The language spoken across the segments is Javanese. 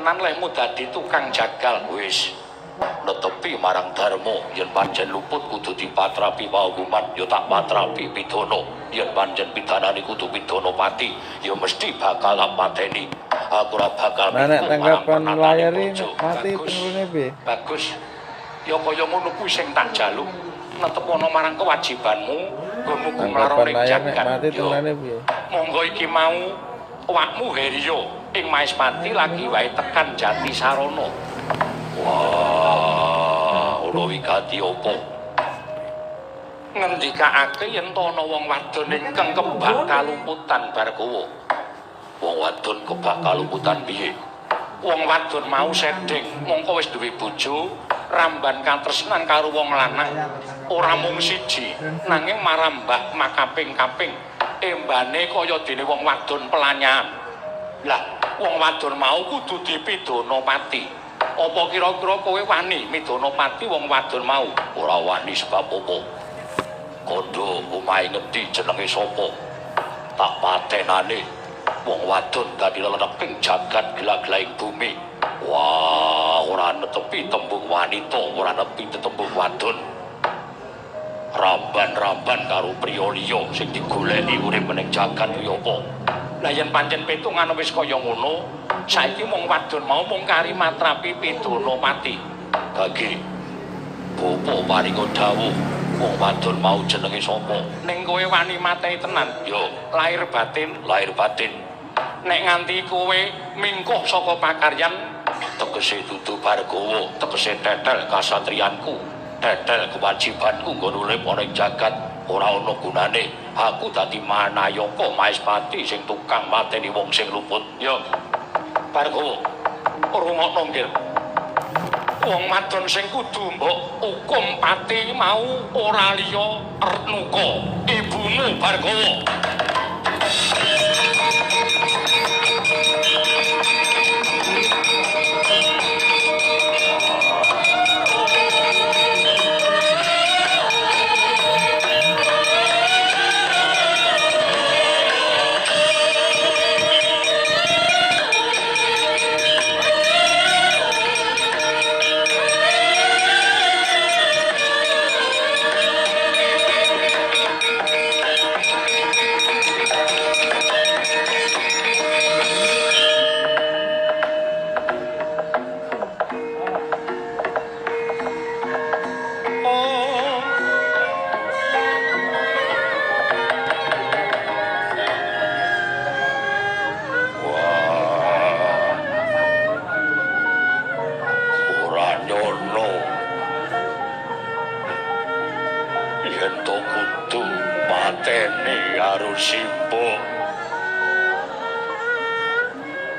tenan lehmu dadi tukang jagal wis netepi marang dharma yen pancen luput kudu dipatrapi paukuman ya tak patrapi pidana yen pancen pidanane kudu pidana pati ya mesti bakal pateni aku ora bakal nek tanggapan layar mati tenggune piye bagus ya kaya ngono kuwi sing tak jaluk netepono marang kewajibanmu nggonmu nglarone jagat mati tenggane piye monggo iki mau awakmu Herya ing Maespati lagi wae tekan Jati Sarana. Wah, ora wigati apa? Ngendikake yen ana wong wadon ingkang kebak kalumputan Bargawa. Wong wadon kebak kalumputan piye? Wong wadon mau sedhing mongko wis duwe bojo, ramban katresnan karo wong lanang. Ora mung siji, nanging marambah makaping-kaping. Embane kaya dene wong wadon pelanyan. Lah, wong wadon mau kudu dipidana mati. Apa kira-kira kowe wani midana mati wong wadon mau? Ora wani sebab apa? Kondo omahe ngendi jenenge sapa? Tak patenane wong wadon dadi leleping jagat gila-gilaing bumi. Wah, ora netepi tembung wanita, ora netepi tembung wadon. Ramban-ramban karo priya liya sing digoleki urip ning jagat kuwi apa? Lah yen pancen pitungan wis kaya ngono, saiki wong wadon mau mung kari matrapi pidana mati. Gage. Bapa paringa dawuh, wong wadon mau jenenge sapa? Ning kowe wani mateni tenan, yo lahir batin. Nek nganti kowe mingkuh saka pakaryan, tegese dudu Bargawa, tegese tetel kasatriyanku. Tetel kewajibanku nggon urip ana ing jagat ora ana gunane aku dadi manayaka Maespati sing tukang mateni wong sing luput ya Bargawa rungokno nggih wong wadon sing kudu mbok hukum pati mau ora liya Retnuka ibumu Bargawa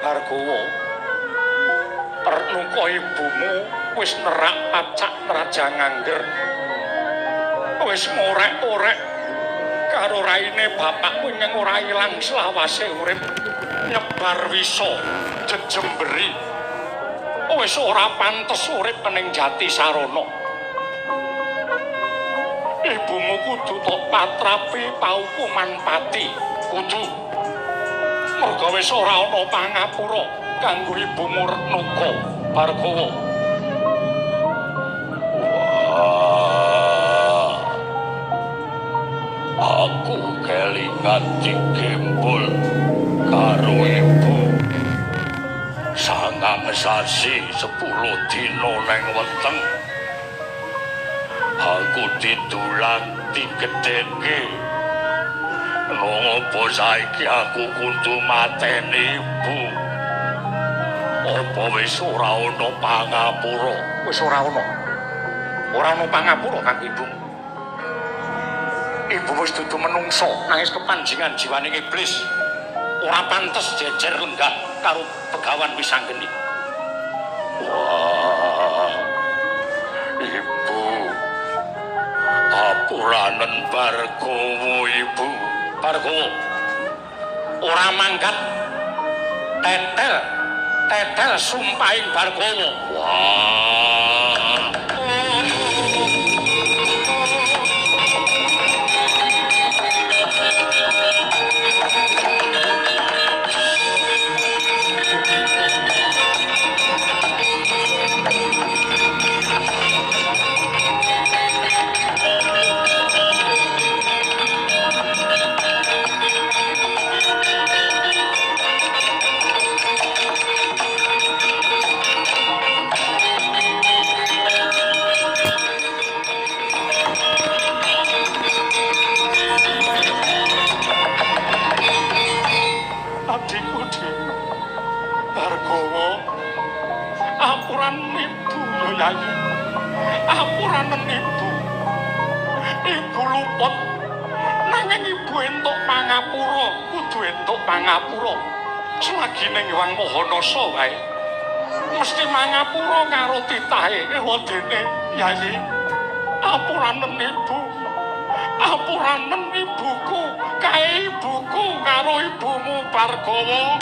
Bargawa Retnuka ibumu wis nerak pacak Raja Ngangger wis ngorek-orek karo raine bapakku ing ora ilang selawase urip nyebar wisa jejemberi wis ora pantes urip ning Jati Sarana ibumu kudu tok patrapi paukuman pati kudu merga wis ora ana pangapura kanggo ibumu Retnuka Bargawa. Wah, aku kelingan digembul karo ibu sangang sasi 10 dina neng weteng aku didulang digedheke ngopo saiki aku kudu mateni ibu apa wis ora ana pangapura wis ora ana pangapura kang ibu wis dudu menungso nangis kepanjingan jiwane iblis ora pantes jejer lenggah karo Begawan Wisanggeni. Wah ibu apuranen Bargawa ibu Bargawa ora mangkat tetel sumpahing Bargawa. Wah Budi Bargowo apuran ibu yo Yayi apuranen ibu ibu luput nanging ibu entuk pangapura kudu entuk pangapura selagi ning Hyang Mahanasa wae mesti mangapura karo titahe wadene Yayi apuranen ibuku kae ibuku karo ibumu Bargawa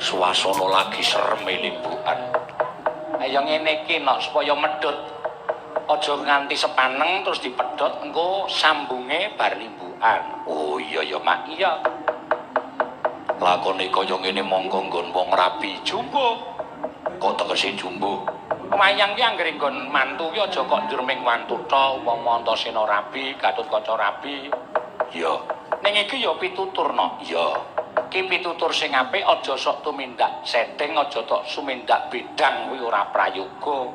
swasana lagi serem limbukan. Ayo ngene iki nok supaya medhot. Aja nganti sepaneng terus dipedhot engko sambunge bar limbukan. Oh iya ya Mak, iya. Lakone kaya ngene monggo nggon wong rabi jumbo. Kok tegese jumbo? Wayang ki anggere nggon mantu ki aja kok njurming mantu tok, umpama Antasena rabi, Gatotkaca rabi. Iya. Ning iki ya pitutur nok. Iya. ki pitutur sing apik aja sok tumindak setting aja tok sumindak bidang kuwi ora prayoga.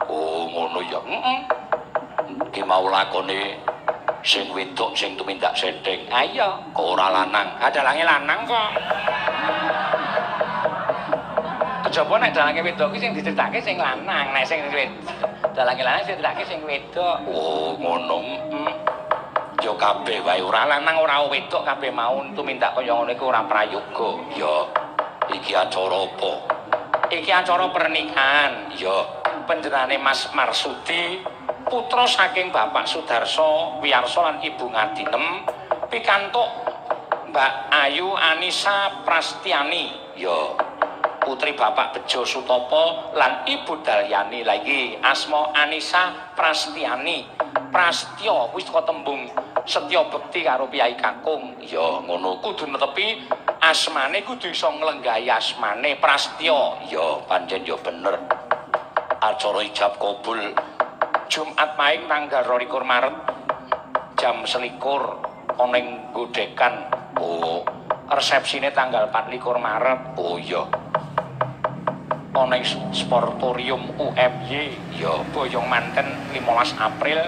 Oh ngono ya. Heeh. Ki mau lakone sing wedok sing tumindak setting. Ah iya, kok ora lanang. Ah dalange lanang kok. Kejaba nek dalange wedok ki sing diceritake sing lanang, nek sing dalange lanang sing diceritake sing wedok. Oh ngono. Heeh. Ya kabeh wae ora lanang ora wedok kabeh mau tumindak kaya ngono iku ora prayoga. Ya. Iki acara apa? Iki acara pernikahan. Ya. Panjenengane Mas Marsudi putra saking Bapak Sudarso Wiyarso lan Ibu Ngadinem pikantuk Mbak Ayu Anissa Prastiani. Ya. Putri Bapak Bejo Sutopo lan Ibu Dalyani lagi asma Anissa Prastiani. Prastya kuwi saka tembung setya bekti karo piyai kakung. Ya ngono kudu netepi asmane kudu iso nglenggahi asmane Prastya. Ya pancen ya bener. Acara ijab kabul Jumat Pahing tanggal 22 Maret jam 21 ana ing Godekan. Oh, resepsine tanggal 24 Maret. Oh iya. Ana ing Sportorium UMY ya Boyong Manten 15 April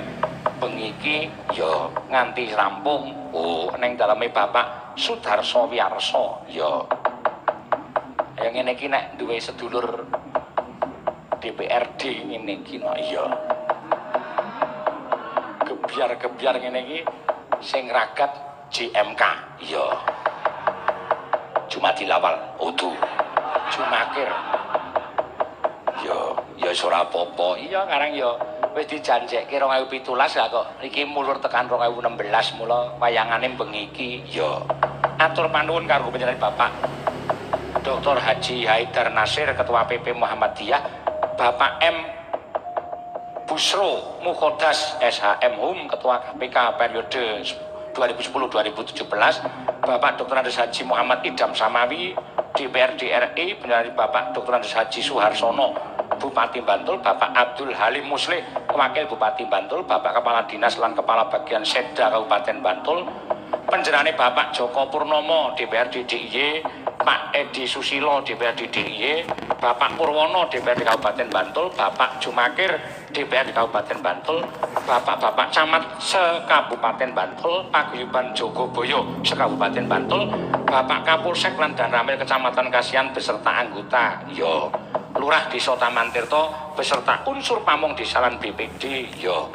bengi iki ya nganti rampung. Oh ning daleme Bapak Sudarso Wiyarso ya. Ya ngene iki nek duwe sedulur DPRD ngene iki no iya. Gebyar-gebyar ngene iki sing ragat JMK iya. Jumadil Awal Udu Jumakir ya ora apa-apa. Iya karang ya wis dijanjekke 2017 lah kok iki mulur tekan 2016 mula wayangane bengi iki. Ya. Atur panuwun karo panjenengan Bapak Dr. Haji Haidar Nasir Ketua PP Muhammadiyah, Bapak M Busro Mukhodas SHM Hum Ketua KPK periode 2010-2017, Bapak Dr. Andes Haji Muhammad Idam Samawi DPRD RI, Penjari Bapak Dr. Andes Haji Suharsono Bupati Bantul, Bapak Abdul Halim Muslih Wakil Bupati Bantul, Bapak Kepala Dinas lan Kepala Bagian Seda Kabupaten Bantul, Penjerane Bapak Joko Purnomo DPRD DIY, Pak Edi Susilo DPRD DIY, Bapak Purwono DPRD Kabupaten Bantul, Bapak Jumakir DPRD Kabupaten Bantul, Bapak-bapak camat se-Kabupaten Bantul, Paguyuban Jogoboyo se-Kabupaten Bantul, Bapak Kapolsek lan Danramil Kecamatan Kasihan beserta anggota, yo, Lurah Desa Taman Tirto beserta unsur pamong desa lan BPD, yo,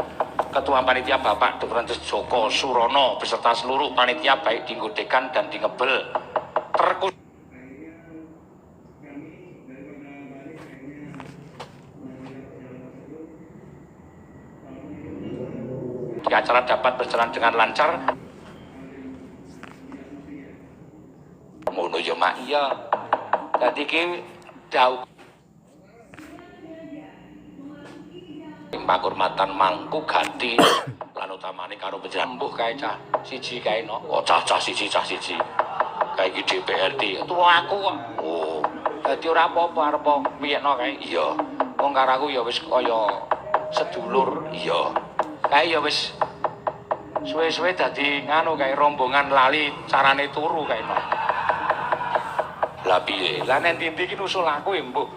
Ketua Panitia Bapak Dr. Andes Joko Surono beserta seluruh panitia baik di Godekan dan di Ngebel, acara dapat berjalan dengan lancar. Ngono ya mak iya. Dadi ki dawuh penghormatan mangku ganti lan utamane karo panjenengan mbuh kae cah siji kae no. Oh cah siji. Kae iki DPRD. Tuwa aku kok. Oh. Dadi ora apa-apa arep piyekno kae. Iya. Wong karo aku ya wis kaya sedulur. Iya. Kae ya wis suwe-suwe dadi nganu kae rombongan lali carane turu kae no. Lah piye? Lah nek ndi-ndi ki nusul aku ya mbuh.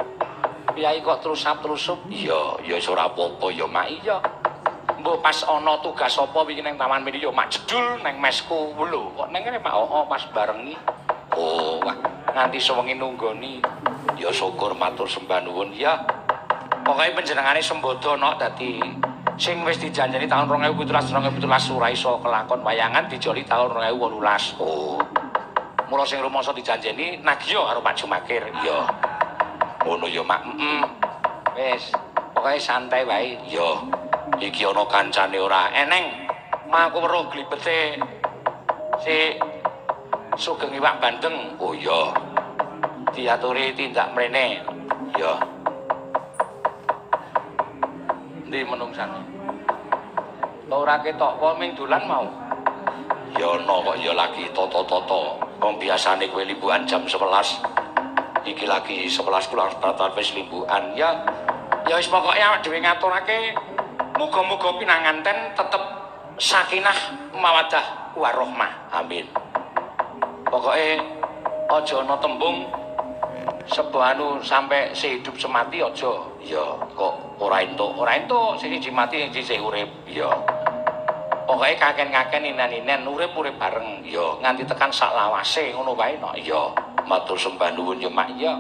Piyai kok terusap-terusup? Iya, ya wis ora apa-apa ya mak iya. Mbuh pas ana tugas apa wingi ning Taman Mini ya mak jedul ning mesku lho. Kok ning kene Pak pas barengi. Oh, wah nganti sewengi nunggoni. Ya syukur matur sembah nuwun ya. Pokoke panjenengane sembodo no dadi sing wis dijanjeni tahun 2017 ora iso kelakon wayangan dijoli tahun 2018. Oh. Mula sing rumangsa dijanjeni Nagio karo Pak Jumakir. Iya. Ngono ya, Mak. Wis, pokoke santai wae. Iya. Iki ana kancane ora eneng. Maku weruh glibete si Sugeng Iwak Bandeng. Oh iya. Diaturi tindak mrene. Iya. Ndi menungsane? Ora ketok apa ming dolan mau. Ya ana kok ya lagi toto-toto. Wong biasane kowe limbuhan jam 11. Iki lagi 11 kurang separuh wis limbuhan. Ya wis pokoke awak dhewe ngaturake muga-muga pinanganten tetep sakinah mawaddah warahmah. Amin. Pokoke Aja ana tembung sebuah anu sampai sehidup semati aja. Ya, kok ora entuk sing siji mati sing siji urip. Ya. Pokoke kaken-kaken inen-inen urip-urip bareng. Ya, nganti tekan sak lawase ngono wae no. Ya, matur sembah nuwun ya Mak. Ya.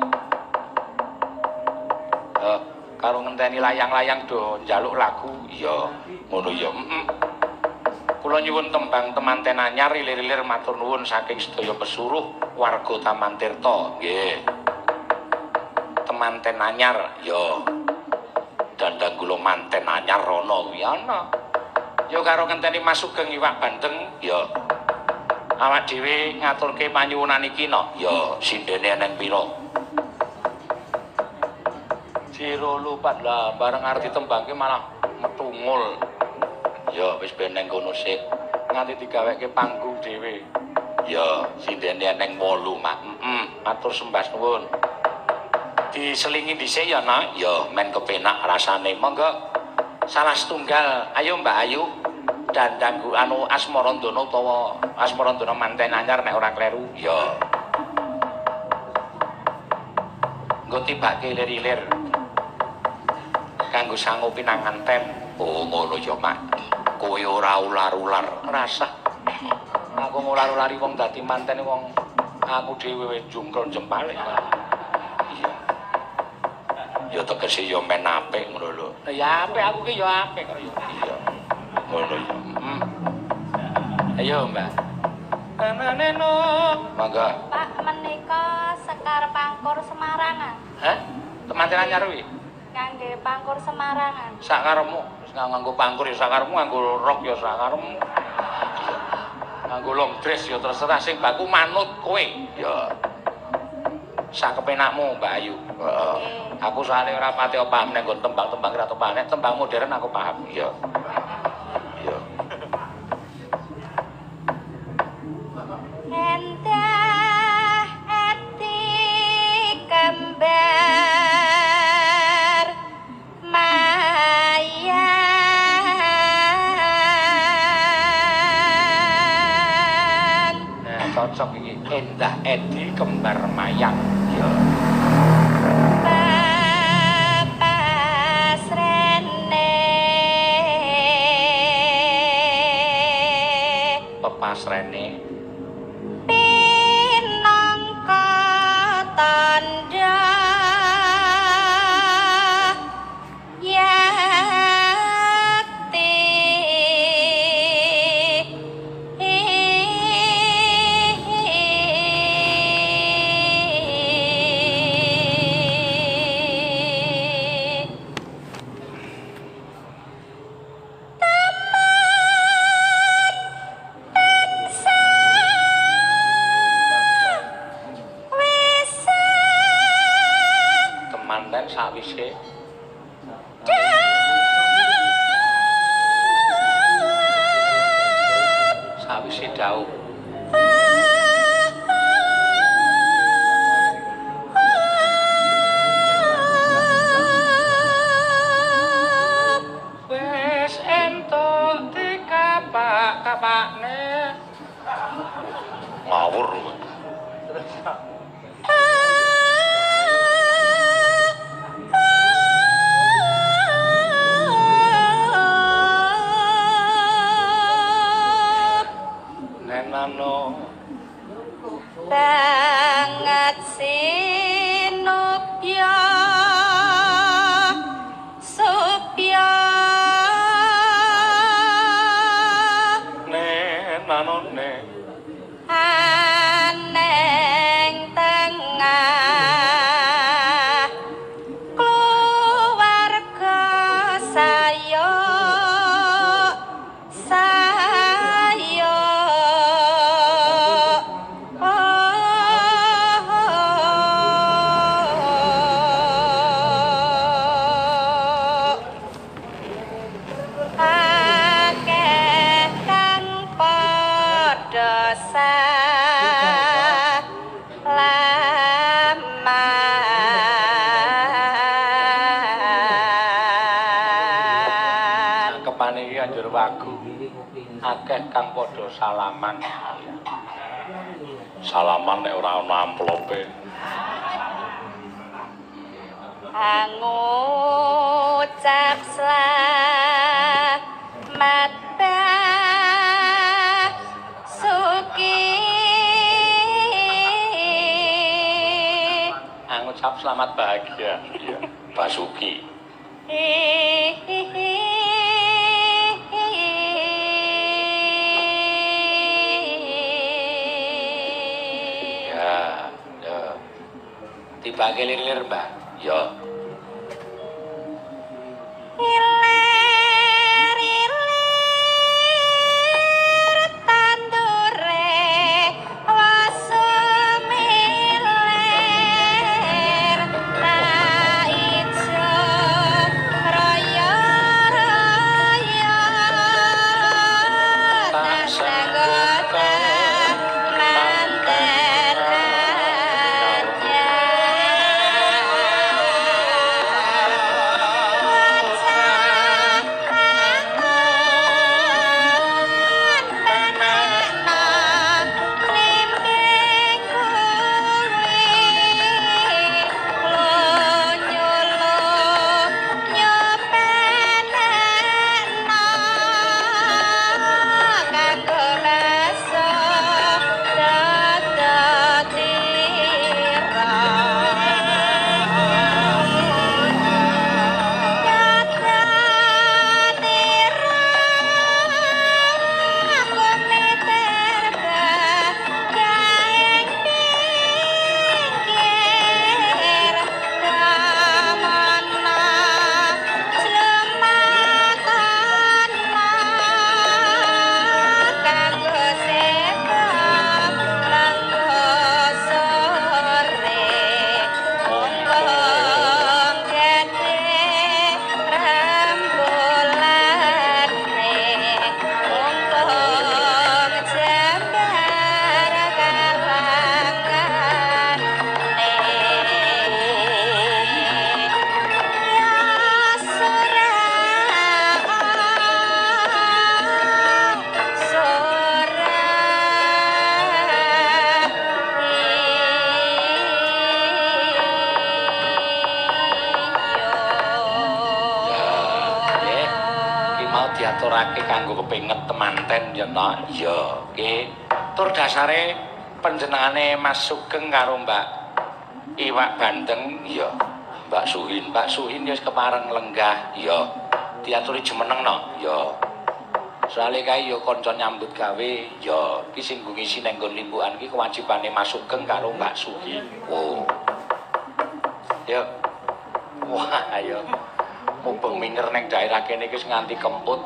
Karo ngenteni layang-layang do njaluk lagu. Ya, ngono ya. Kula nyuwun tembang temanten anyar ilir-ilir matur nuwun saking sedaya pesuruh warga Taman Tirta. Nggih. Temanten anyar ya. Dandang kula manten anyar rono kuwi ana. Ya karo ngenteni Mas Sugeng Iwak Bandeng ya. Awak dhewe ngaturke panyuwunan iki no. Ya, sindene eneng pira? Jero lupat lah bareng arep ditembangke malah metungul. Ya wis beneng kono sik nganti digaweke panggung dhewe. Ya sindene eneng 8 Mak. Matur sembah nuwun. Diselingi dhisik ya Nak. Ya men kepenak rasane. Monggo salah setunggal. Ayo Mbak Ayu dandang anu Asmarandana utawa Asmarandana manten anyar nek ora kleru. Ya. Nggo tibake ilir-ilir. Kanggo sangu pinanganten. Oh ngono ya Mak. Kowe ora ular-ular rasah. Aku ngular-ulari wong dadi manten wong aku dhewe wis jungkel jempale. Iya. Ya tegese ya men apik ngono lho. Lah ya apik aku ki ya apik kok ya. Iya. Ngono ya. Ayo Mbak. Ananeno. Mangga. Pak menika Sekar Pangkur Semarangan. Hah? Temanten anyar kuwi? Kangge Pangkur Semarangan. Sak karepmu. Nganggo pangkur ya sak karepmu, nganggo rok ya sak karepmu. Nganggo long dress ya terserah sing baku manut kowe. Ya. Sak kepenakmu Mbak Ayu. Heeh. Aku soalnya ora pati paham nek nggon tembang-tembang ora paham. Nek tembang modern aku paham. Ya. Ya. Endah ati kembar mayang. Nah, cocok iki. Endah edi kembar mayang. Ya. Bapas rene. Pepas rene. Pinangka tandha yakti Kemanten sawise sawise dawuh. Wis entuk dikapak-kapakne. Ngawur. Nenano banget sinupya supya nenanone aneng tengah keluarga saya akeh kang padha salaman. cakepane iki anjur wagu akeh kang padha salaman. Salaman nek ora ana amplope. Ngucap selamat basuki. Ngucap selamat bahagia. Iya, Basuki. Ya, ya. Tiba kelir-lir, Mbak. Ya. Ilir-ilir tandure wasumilir ta ijo raya-raya tak sagota manten diaturake kanggo kepinget temanten ya ta. Iya, nggih. Tur dasare panjenengane Mas Sugeng karo Mbak Iwak Bandeng, iya. Mbak Suhin wis kepareng lenggah, iya. Diaturi jemeneng no, iya. Soale kae ya kanca nyambut gawe, ya iki sing ngisi nang nggon limbukan iki kewajibane Mas Sugeng karo Mbak Suhin. Oh. Ya. Wah, ayo. Mumpung minger ning daerah kene iki nganti kemput.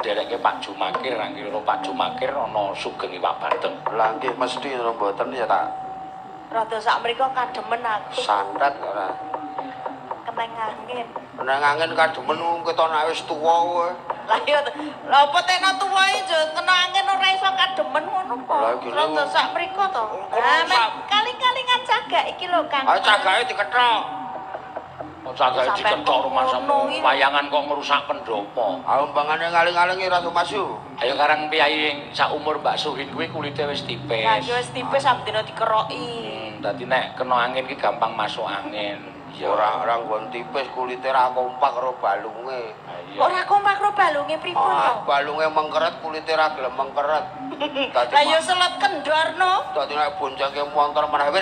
Dereke Pak Jumakir, nang kira Pak Jumakir ana Sugeng Iwak Bandeng. Lah nggih mesti mboten ya tak. Rada sak mriko kademen aku. Sandat ora. Keneng angin. Nang angin kademen ketok nek wis tuwa kowe. Lah iya lha apa tekno tuwae jo kena angin ora iso kademen ngono kok. Lah iki lho. Rada sak mriko to. Lah kali-kalingan cagak iki lho Kang. Ah cagake dikethok. Cagake diketok rumasmu. Wayangan kok ngrusak pendopo. Ah umpamane ngaling-alingi ra sumasu. Ayo karang piyai sak umur Mbak Suhin kuwi kulite wis tipis. Lah wis tipis sak dina dikeroki. Dadi nek kena angin ki gampang masuk angin. Ya Ora nggon tipis kulite ra kompak karo balunge. Ora kompak karo balunge pripun Ah to? balunge mengkeret kulite ra gelem mengkeret. Lah ya selet kendorno. Dadi nek boncengke montor meneh ber.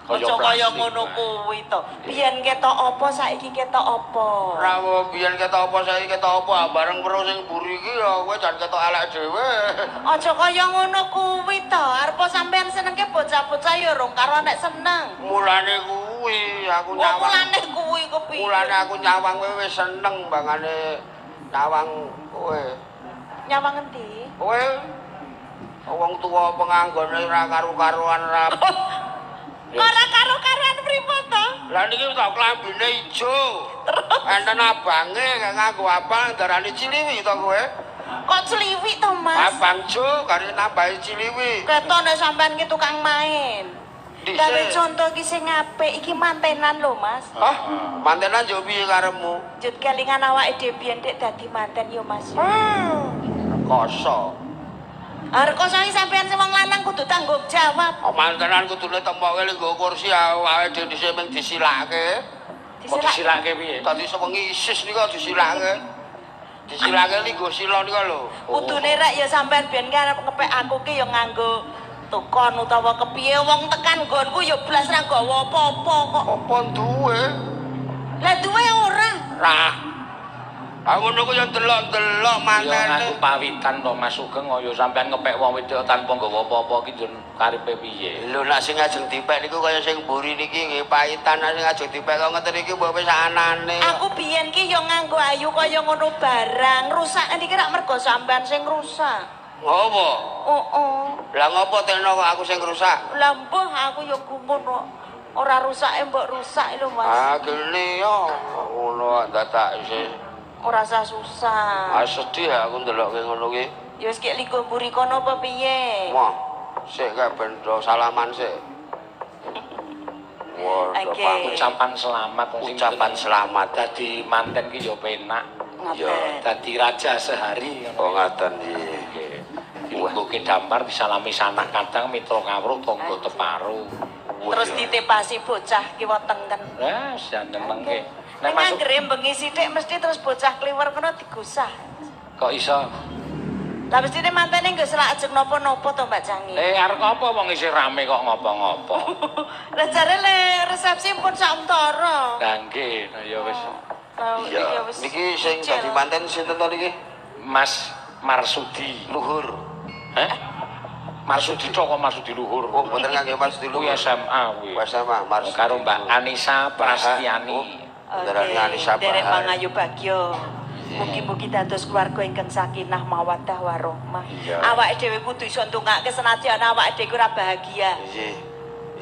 Kaya ngono kuwi to. Biyen ketok apa saiki ketok apa? Ora biyen ketok apa saiki ketok apa bareng karo sing mburi iki ya kowe jan ketok elek dhewe. Aja kaya ngono kuwi to. Arep sampean senengke bocah-bocah ya rong karo nek seneng. Mulane kuwi aku nyawang. Mulane kuwi kepiye? Mulane aku nyawang kowe wis seneng bangane nyawang kowe. Nyawang endi? Kowe wong tuwa penganggone ora karo-karuan ra. Ora karo-karuan pripun to? Lah niki tak klambine ijo. Enten abange nganggo abang darane ciliwi to kowe. Kok celiwik to, Mas? Abang Jo kare nambahi ciliwi. Ketok nek sampean ki tukang main. Gawe contoh ki sing apik iki mantenan lho, Mas. Hah? Mantenan yo piye karepmu? Jut kelingan awake dhewe biyen dek dadi manten yo, Mas. Koso. Arep kok sampean sing wong lanang kudu tanggung jawab. Mantenan kudune tempoke nggo kursi awake dhewe dhisik mung disilake. Kok disilake piye? Tadi sewengi isis nika disilake. Disilake iki nggo sila nika lho. Kudune rek ya sampean ben ki arep ngepek aku ki ya nganggo tukon utawa kepiye wong tekan nggonku ya blas ra gawa apa-apa kok. Apa duwe? Lah duwe ora. Ra. Aku ngono ku yo delok-delok Ya manene. aku pawitan to Mas Sugeng kaya sampean ngepek wong wedok tanpa nggawa apa-apa ki jen karepe piye? Lho nek sing ajeng dipek niku kaya sing mburi niki nggih pahitan sing ajeng dipek kok ngeten iki mbok wis anane. Aku biyen ki ya nganggo ayu kaya ngono barang. Rusak niki rak mergo sampean sing rusak. Ngopo? Oh. Lah ngopo teno kok aku sing rusak? Lah mbuh aku ya gumun kok. Ora rusake mbok rusak lho Mas. Ah gene yo ngono dadak isih. Ora usah susah. Ah sedih aku ndelokke ngono ki. Ya wis kek ligo mburi kono apa piye? Wah, sik kae ben do salaman sik. Wah, Oke. Ucapan selamat ucapan selamat. dadi manten ki ya penak. Ngoten. Dadi raja sehari Oh ngono. ngaten iki. Dilungguhke dampar disalami sanak kadang mitra kawruh tangga teparo. Terus ditepasi bocah ki wetengken. Lah senengke. Nek anggere bengi sithik mesti terus bocah kliwer kono digusah. Kok iso? Lah mestine mantene nggo selak ajeng napa-napa to Mbak Cangi. Arep apa wong isih rame kok ngopo-ngopo. Lah jare le resepsi pun sauntara. Lah nggih, ya wis. Iya. Niki sing dadi manten sinten to niki? Mas Marsudi Luhur. Heh? Marsudi tok kok Marsudi Luhur. Oh, mboten ngangge Mas di Kuwi Luhur. SMA kuwi. Wes sama Mas. Karo Mbak Anissa Prastiani. Darane Anissa Derek Bahar. Mangayu Bagyo. Mugi-mugi dados keluarga ingkang sakinah mawaddah warahmah. Iya. Awake dhewe kudu iso ndongake senajan awake dhewe ora bahagia. Nggih.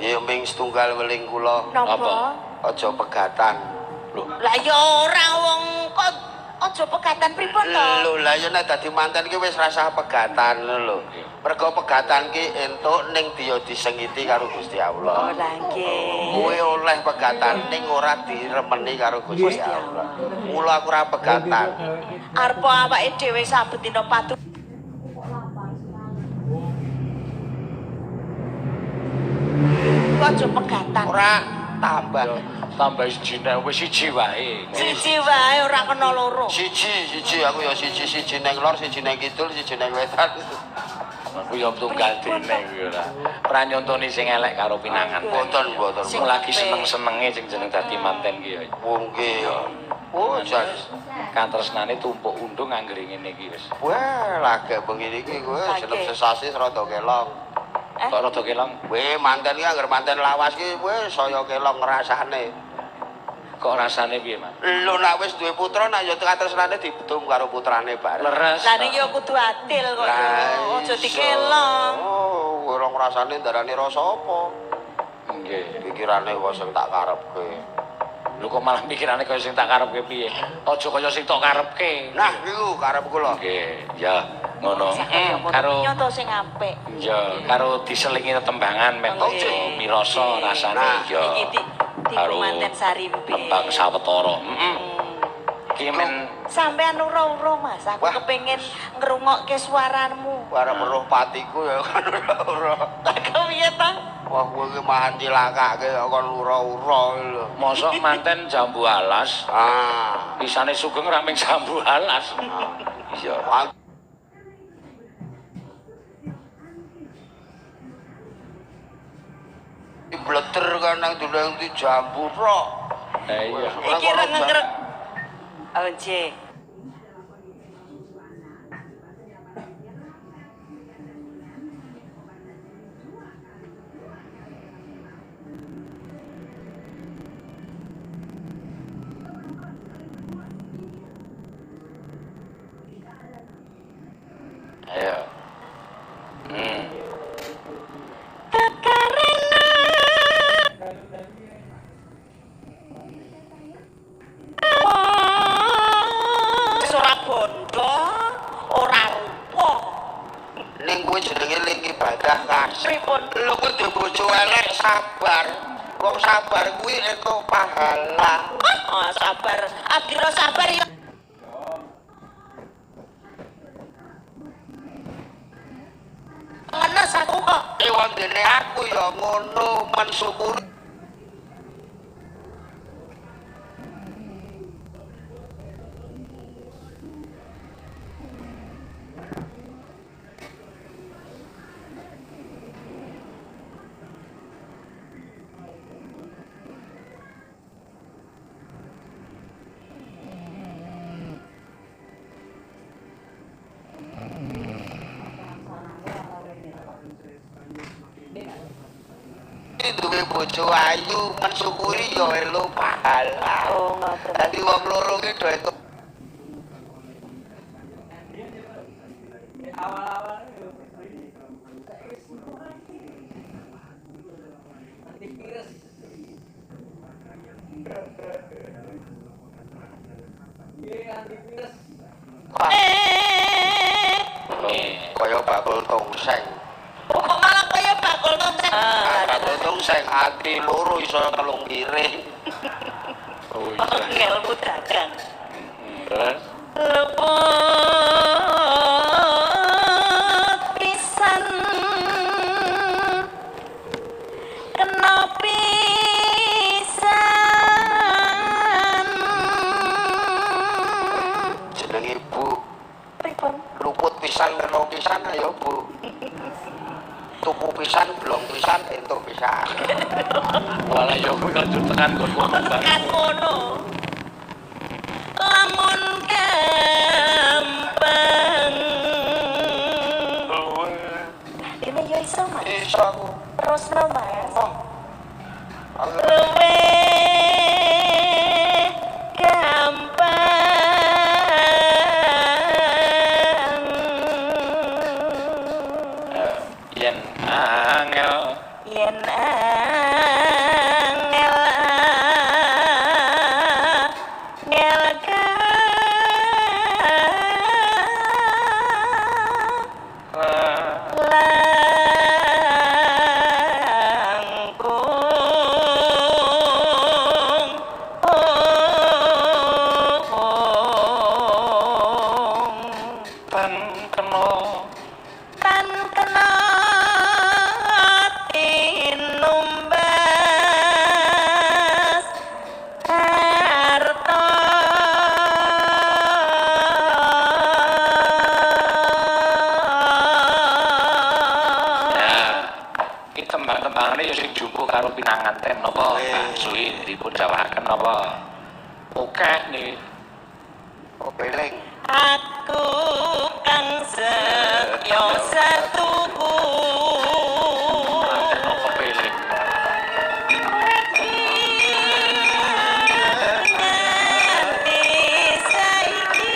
Iya ming setunggal weling kula. Napa? Aja pegatan. Loh, Lah ya ora wong kok aja pegatan pripun to? Lho lah ya nek dadi manten ki wis rasah pegatan lho. Mergo pegatan ki entuk ning dia disengiti karo Gusti Oh Allah. lah nggih. Kowe oleh pegatan ning ora diremeni karo Gusti Allah. Mula aku ora pegatan. Arep awake dhewe saben dina padu. Kok aja pegatan. Ora tambah. tambah siji nek wis siji wae. Siji wae ora kena loro. Siji aku ya siji neng lor, siji neng kidul, siji neng wetan. Aku ya tunggal dene kuwi ora. Ora nyontoni sing elek karo pinangan. Mboten. Sing lagi seneng-senenge sing jeneng dadi manten ki ya. Wong ki ya. Oh, jan. Katresnane tumpuk undung anggere ngene iki wis. Wah, lagek bengi iki kowe seneng sesasi rada kelong. Kok rada kelong? Kowe manten ki anggere manten lawas ki kowe saya kelong ngrasane. Kok rasane piye, Mas? Lho nek wis duwe putra nek ya katresnane dibedum karo putrane bareng. Leres. Lah niki ya kudu adil kok. Aja dikelong. Oh, ora ngrasane ndarani rasa apa? Nggih. Pikirane kok sing tak karepke. Lho kok malah pikirane kaya sing tak karepke piye? Aja kaya sing tok karepke. Nah, niku karep kula. Nggih, ya ngono. Karo Karo nyoto sing apik. ya karo diselingi tetembangan meto Nggih. mirasa rasane Nah, ya. Iki Karo manten sarimpe. Tembang sawetara. Heeh. Iki men Sampean ura-ura Mas, aku Wah. kepengin ngrungokke suaramu. Arep meruh patiku ya kan ora. Lah kepiye ta? Wah, kowe ki mahan cilakake kon ura-ura lho. mosok manten jambu alas, Ah. pisane sugeng ra ming jambu alas. Iya. Bleter kan nang dulang di jambu tok. Iya. Iki rengenger. Oh, nggih. Ayo. Ora bondo, ora rupa. Ning kuwi jenenge ling ibadah kas. Pripun? Lho kuwi duwe bojo elek sabar. Wong sabar kuwi entuk pahala. Oh, sabar. Adira sabar ya. lambene aku ya ngono mensyukuri. Duwe bojo ayu mensyukuri ya elo pahala. Oh, ngoten. Dadi wong loro ki do entuk kaya bakul tongseng. Kok malah kaya bakul tongseng. Bakul tongseng ati loro iso telung piring. Oh iya. Ngelmu dagang. Terus Lepot pisan kena pisan Jeneng ibu pripun luput pisan kena pisan ayo Bu. Tuku pisan blong pisan entuk pisan. malah yo kuwi kan tekan kono tekan ngono lamun gampang ini yo iso mas Iso aku. terus no mas Aku luwe gampang yen angel yen angel angel langkung tan kena tan kena tinumbas harta ya iki tembang-tembangane yo sing jumbo karo pinanganten napa Pak Suwi dipun jawaken napa oke nih opeling. aku kang setyo satuku napa peling nganti saiki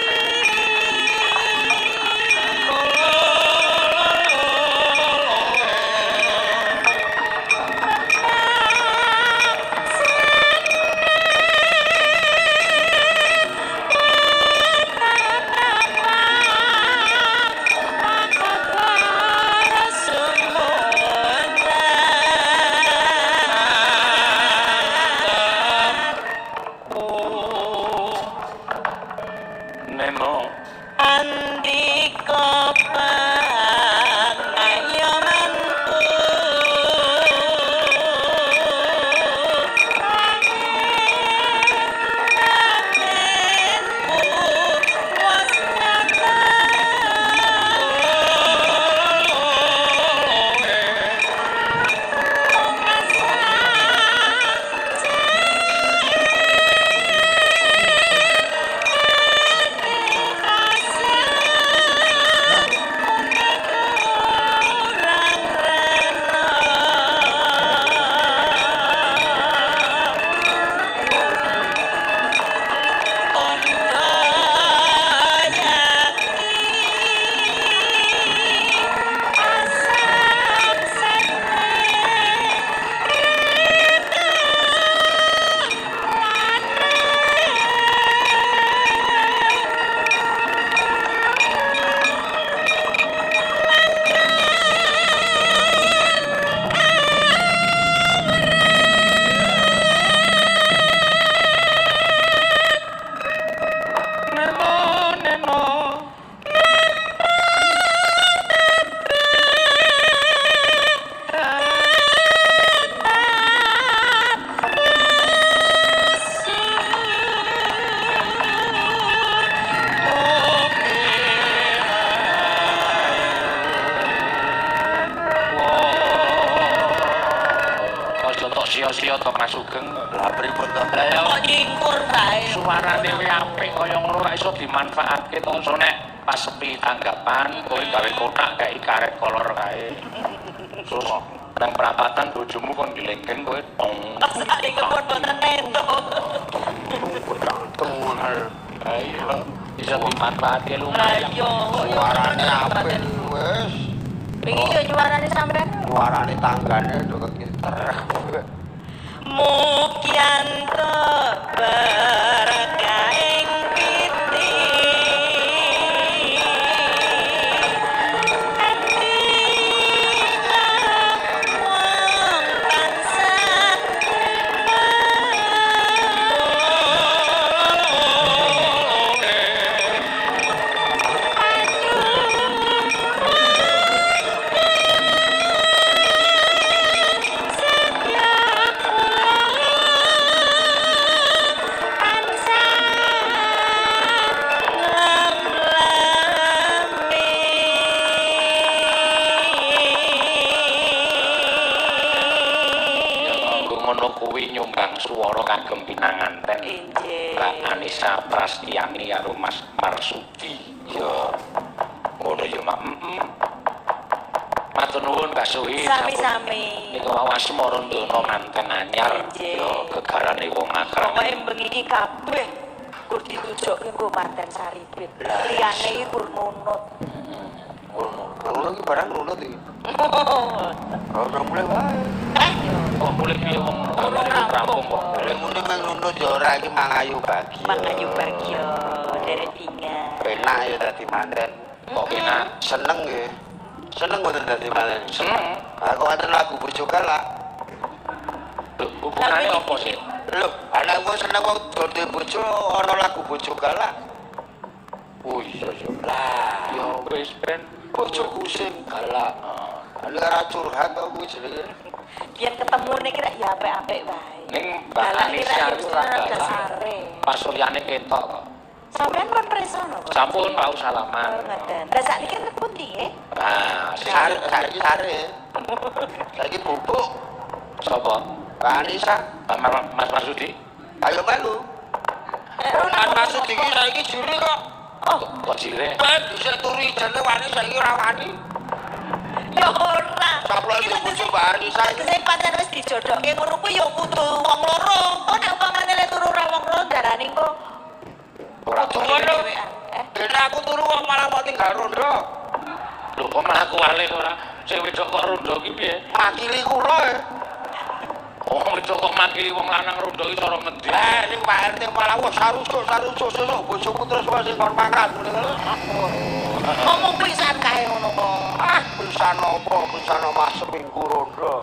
kok Mas Sugeng. Lah pripun to? Lah ya Kok nyingkur bae. suarane wae apik kaya ngono ra iso dimanfaatke to. So nek pas sepi tanggapan kowe gawe kotak kayak karet kolor kae. Terus nang perapatan bojomu kon dilengken kowe tong. Sari kepodho teneto. Temun hal. Ayo bisa dimanfaatke Lah lumayan. yo, Suarane apik wis. Iki yo juarane sampean. Suarane tanggane do keter. Mukyanto baraka ing piti. Ngono kuwi nyumbang swara kagem pinanganten. Injih. Mbak Anissa Prastiani karo Mas Marsudi. Ya. Ngono ya, Mak. Matur nuwun Mbak Suhi. Sami-sami. Niku mau asmara ndono manten anyar. Injih. Ya gegarane wong akrab. Pokoke bengi iki kabeh kur ditujukke nggo manten Saripit. Liyane iki kur nunut. Ngono iki barang nunut iki. Ora mulai wae. Kok mulih piye wong rampung kok. Lek muni mung nunut ya ora iki mangayu bagi. Mangayu bagyo derek ingat. Penak ya dadi manten. Kok enak Seneng nggih. Seneng mboten dadi manten. seneng. Aku wonten lagu bojo galak. Lho, hubungane apa sih? Lho, anakku seneng kok dadi bojo ana lagu bojo galak. Oh iya iya. Lah, Ya wis ben bojoku sing galak. Lek ora curhat kok kuwi jenenge. Biar ketemu nih kira ya apik-apik wae. ning Mbak Anissa iku ora galak. dasare. Pas Suryane ketok kok. Sampeyan pun presono kok. Sampun mau salaman. Ngeten. Lah sakniki nek pundi nggih? Nah, Sare, saiki sare. Saiki bubuk. sapa? Mbak Anissa, Mas Marsudi. ayo melu. Kan maksud iki saiki juri kok. Kok jire? Ben bisa turu ijane wani saiki ora wani. Ya ora. Sampun iki bojo Mbak Anissa iki. Sing pancen wis dijodohke ngono kuwi ya kudu wong loro. Kok nek upamane le turu ora wong loro darane engko Ora Kudu ngono. Eh, Ben aku turu kok malah mau tinggal rondo. lho kok malah kuwale ora sing wedok kok rondo ki piye? Makili kula. Oh, wedok kok makili wong lanang rondo iki cara ngendi? Ning Pak RT malah wis sarusuk sesuk bojoku terus wis kon pangkat. ngomong pisan kae ngono kok. Ah, bisa nopo, bisa mas seminggu rondo.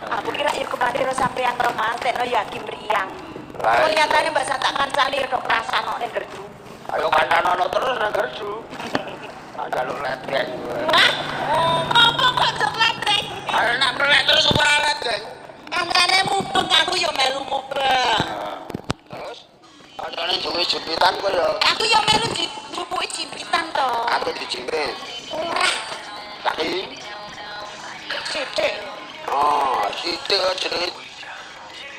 Aku kira ya kemarin sampean romantis no ya Kim Riang. Lah, Ternyata Mbak Sata kancane do krasan kok ning gerdu. ayo kandhanono terus nang gerdu. Tak jaluk ledeng. Apa kok coklat teh? Ayo nak melek terus ora ledeng. Kancane mubeng aku ya melu mubeng. Terus kancane jepitan kowe ya. Aku ya melu dijupuki jimpitan to. Aku dijimpit. Ora Lagi. sithik. Oh, sithik jenenge.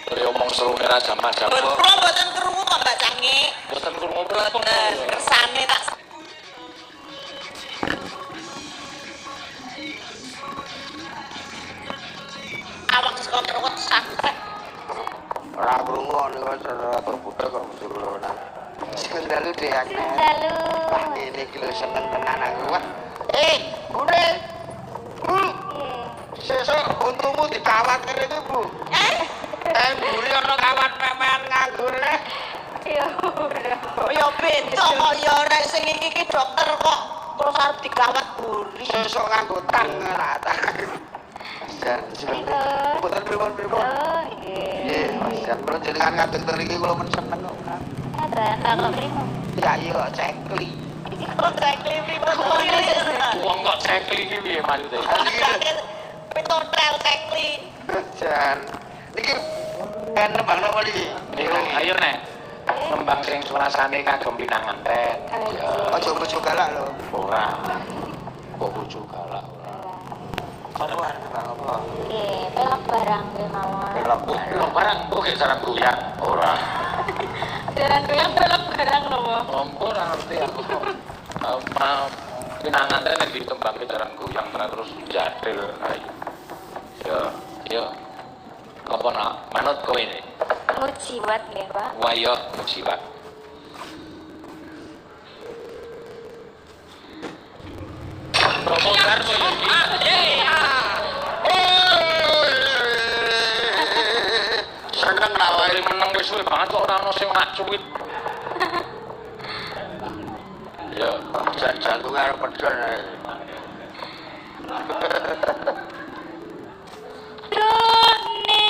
Dari omong serune ra jam-jam Kula kok. mboten krungu kok Mbak Cange. Boten krungu pripun. Kersane tak awak saka terwet sampe. Ora krungu niku ora berbudhe kok suruh nang. Sekendalu deh aku. Dalu. Wah, ini iki lho seneng tenan aku. Wah. Bude. Sesuk untungmu dikawat kene iki, Bu. Buri ana kawat pepean nganggur le. Ya ora. Ya bento kok ya ora sing iki dokter kok terus arep digawat buri. Sesuk nganggo tang ora tak. Dan Halo. Boten pripun-pripun. Oh, nggih. Nggih, Mas. Kula jenengan kadekter iki kula men seneng kok. Ada kok primo. Ya iya cekli. Kok cekli pripun Wong kok cekli iki piye maksude? Pitotrel cekli. Jan. Niki kan nembang napa niki? Niku ayo nek nembang sing surasane kagem pinanganten. Aja bojo galak lho. Ora. Kok bojo galak ora. Apa? Apa? Nggih, pelok barang nggih mawon. Belum barang oke cara goyang ora. Jalan goyang pelok barang lho. Ora ngerti aku. Pinangan nek ditembake cara goyang terus jadil. Yo. Apa nak manut kowe ini? Mujiwat nggih, Pak. Wah yo musibat. Promodar koyo iki. Seneng nawa Awale meneng wis suwe banget kok ora ono sing nak cuwit. Ya, jantung arep pedhon ae. Rone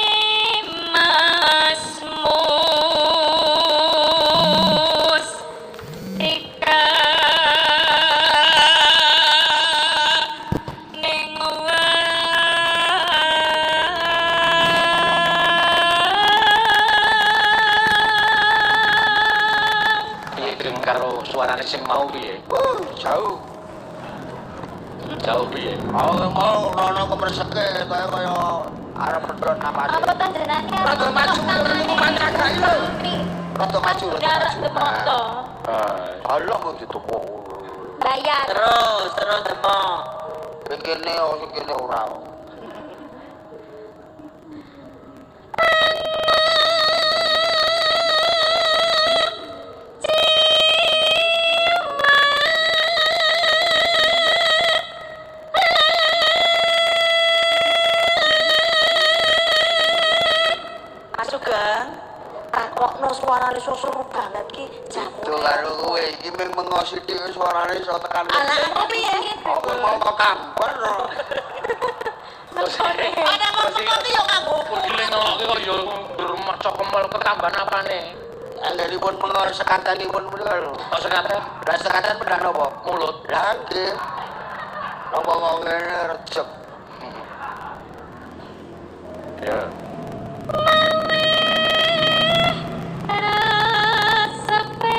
Masmus Ika ning piye geng karo suarane sing mau piye? Jauh. Jauh piye? Mau ono kepreseke kaya arep pedhon namane. apa ta jenenge? Rada maju niku pancaka iki lho. Rada maju, rada Darat maju. demoto. Allah kok ditepuk. Bayar. Terus temo. Kene ora. Masuk gang. Takokno suarane susuru banget ki jamu. Tuh karo kowe iki mung mengosi dhewe suarane iso tekan. Anakku piye? Apa mau ke kamper? Ada ngomong yo nganggo. Kudile ngelokke kok yo rumah cokemol ketambahan apane? Anggenipun mengos sekatanipun menika lho. Kok sekate Lah sekatan pedang napa? mulut. Lah nggih. Napa kok ngene recep. Ya. Sepe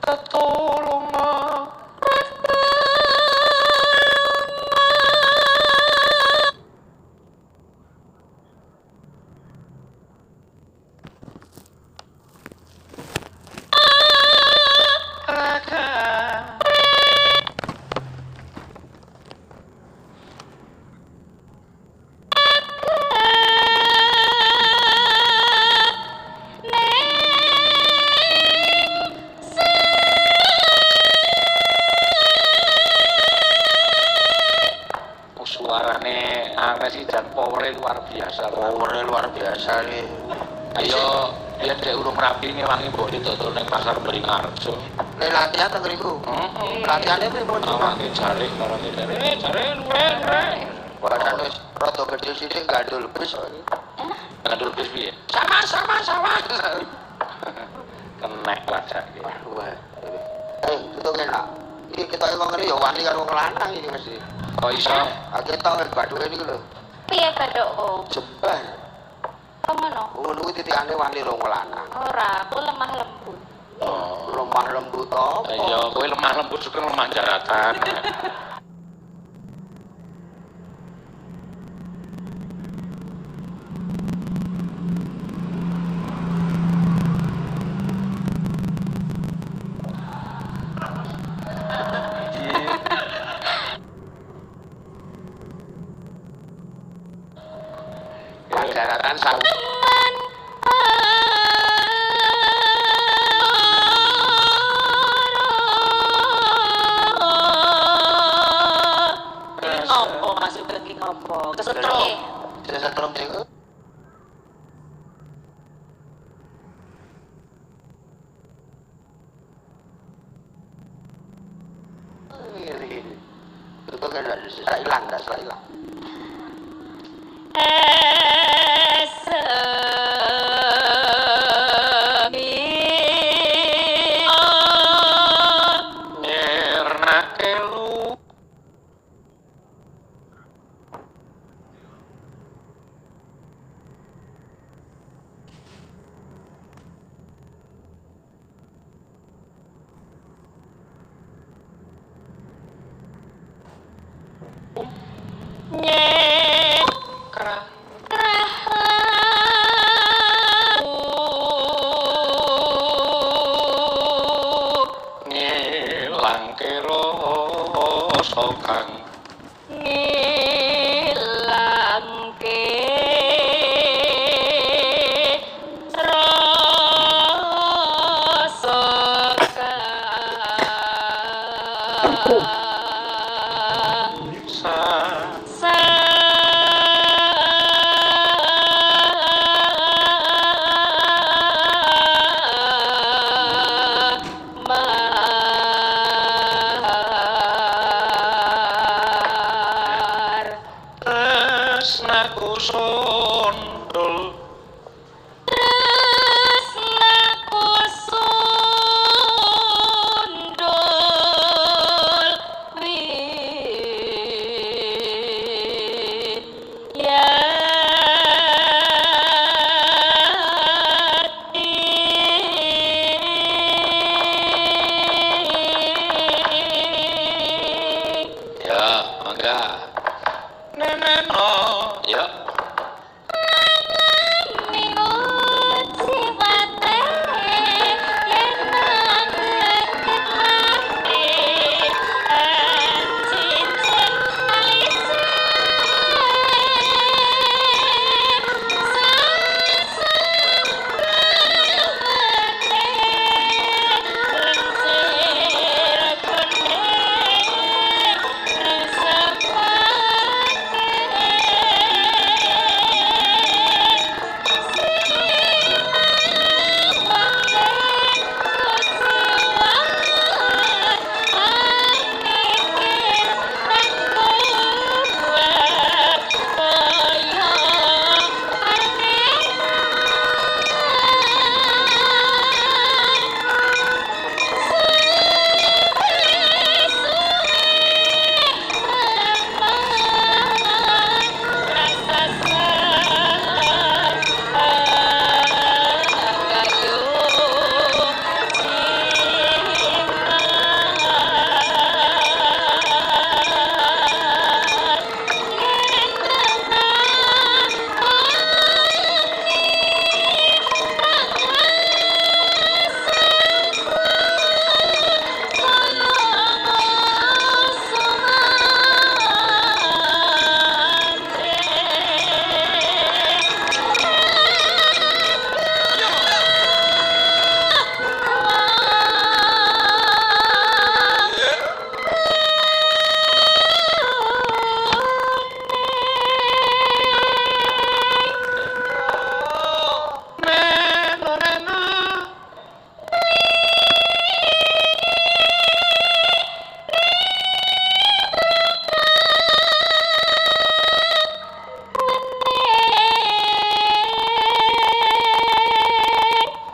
Ketulungan. Suarane Agnes iki jan power luar biasa. Power luar biasa nih. Ayo, biar dek urung rapi ngewangi mbok didodol ning pasar Beringharjo. Nek latihan teng mriku. Latihannya pripun? Awake jare karo jare. Jare luwe. Badan wis rada gedhe sithik gandul bis. Ngandul bis piye? Sama. Kenek wajah iki. Wah. Itu enak. Iki kita wong ngene ya wani karo wong lanang iki mesti. Kok iso? Aku tau bathuke niku lho. piye badokku? Jebar. Kok ngono? Ngono kuwi titikane wani wong lanang. Ora, aku lemah lembut. Lemah lembut apa? Iya, kowe lemah lembut juga lemah jaratan. Jaratan sawu. Ngopo masuk ke ngopo? Kesetrum. Setrum niku. Itu kan sudah hilang, sudah hilang. Krah ngilang kira sokang ngilangke rasa tresnaku sondul tresnaku sundul wiyati ya mangga neneno ya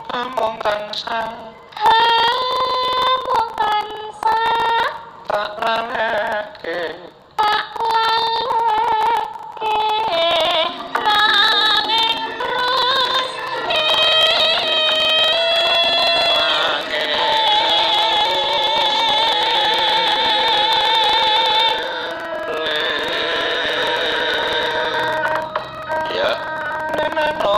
among tansah tak laleke ya neneno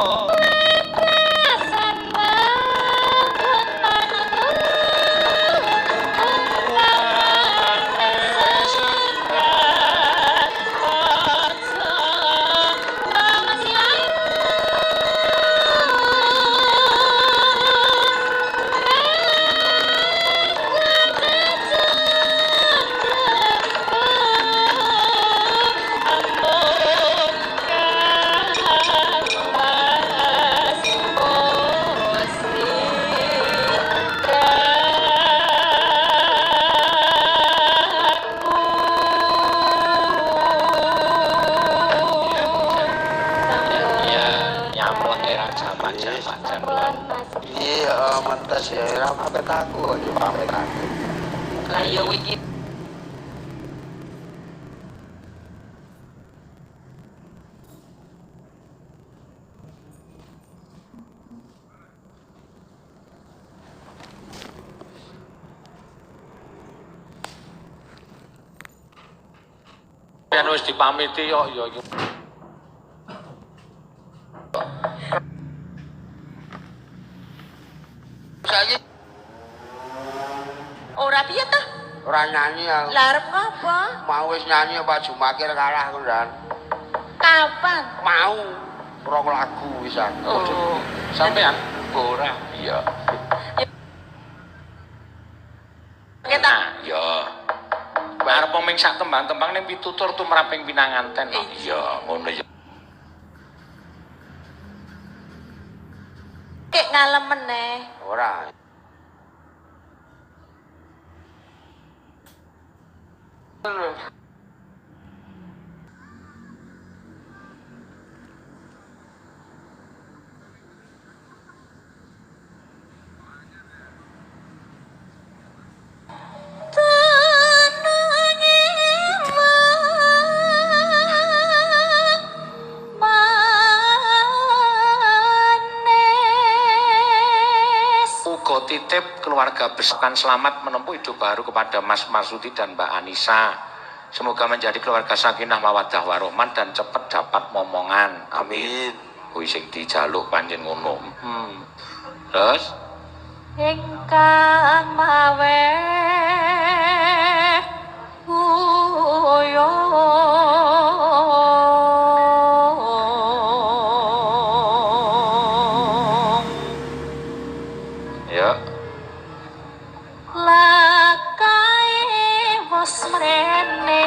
iya mantas ya ora pamit aku aja pamit aku Ayo iki yen wis dipamiti yo ya iki. Saiki Ora piye ta? ora nyanyi aku. Lah arep ngopo? Mau wis nyanyi Pak Jumakir kalah aku Dan. Kapan? Mau rong lagu wisan. Oh. Sampean ora? Iya. Kita Nah, ya. Arep ming sak tembang-tembang ning pitutur tumraping pinanganten. Iya, ngono ya. kek ngalem meneh. Ora. Uga titip keluarga besukan selamat menempuh hidup baru kepada Mas Marsudi dan Mbak Anissa. Semoga menjadi keluarga sakinah mawaddah warahmah dan cepat dapat momongan. Amin. Kuwi sing dijaluk pancen ngono. Terus ingkang mawe uyo ya lakai wis mrene